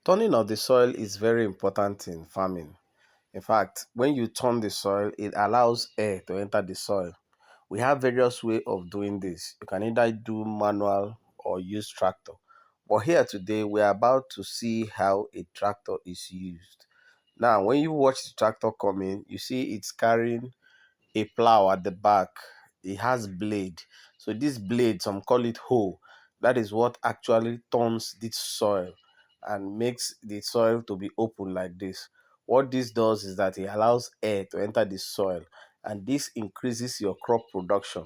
Turning of the soil is very important in farming. In fact, when you turn the soil, it allows air to enter the soil. We have various ways of doing this. You can either do manual or use tractor. But here today, we are about to see how a tractor is used. Now, when you watch the tractor coming, you see it's carrying a plow at the back. It has blade. So this blade, some call it hoe. That is what actually turns this soil and makes the soil to be open like this. What this does is that it allows air to enter the soil, and this increases your crop production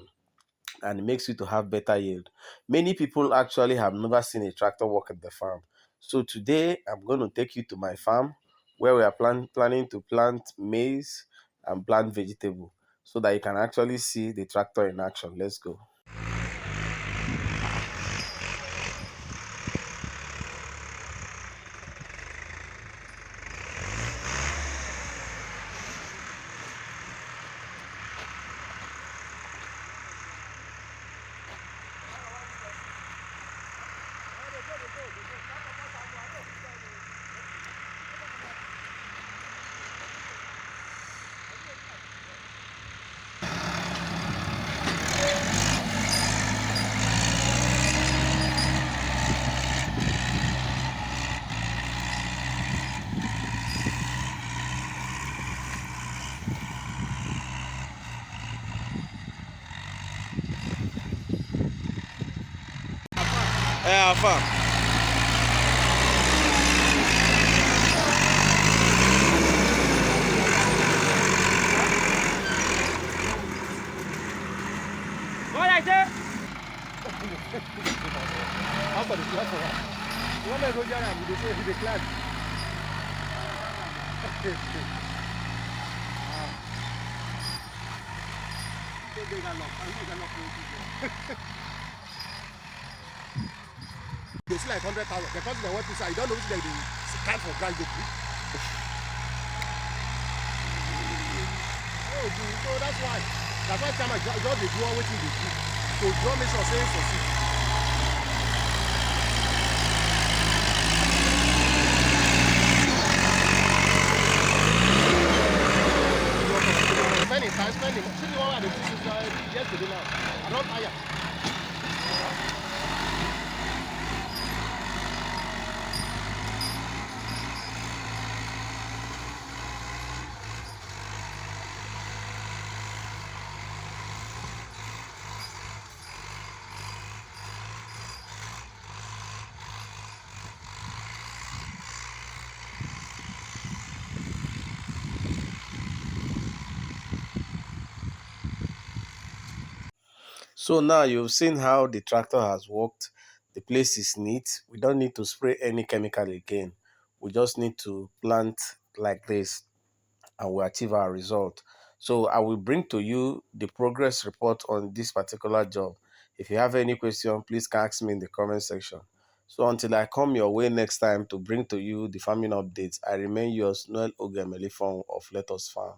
and makes you to have better yield. Many people actually have never seen a tractor work at the farm. So today I'm going to take you to my farm where we are planning to plant maize and plant vegetable so that you can actually see the tractor in action. Let's go. Yeah, farm. What I say? How about the class for us? You want to go there and they say the class. They see like 100,000. Because they want to say, you don't know which they kind for grant they do. Oh, so that's why. That's why time I just they do what they do. So don't make sure say succeed. Spending time, spending. See the one I did this yesterday now. I don't tire. So now you've seen how the tractor has worked. The place is neat. We don't need to spray any chemical again. We just need to plant like this and we achieve our result. So I will bring to you the progress report on this particular job. If you have any question, please ask me in the comment section. So until I come your way next time to bring to you the farming updates, I remain yours, Noel Ogemelifon of Let Us Farm.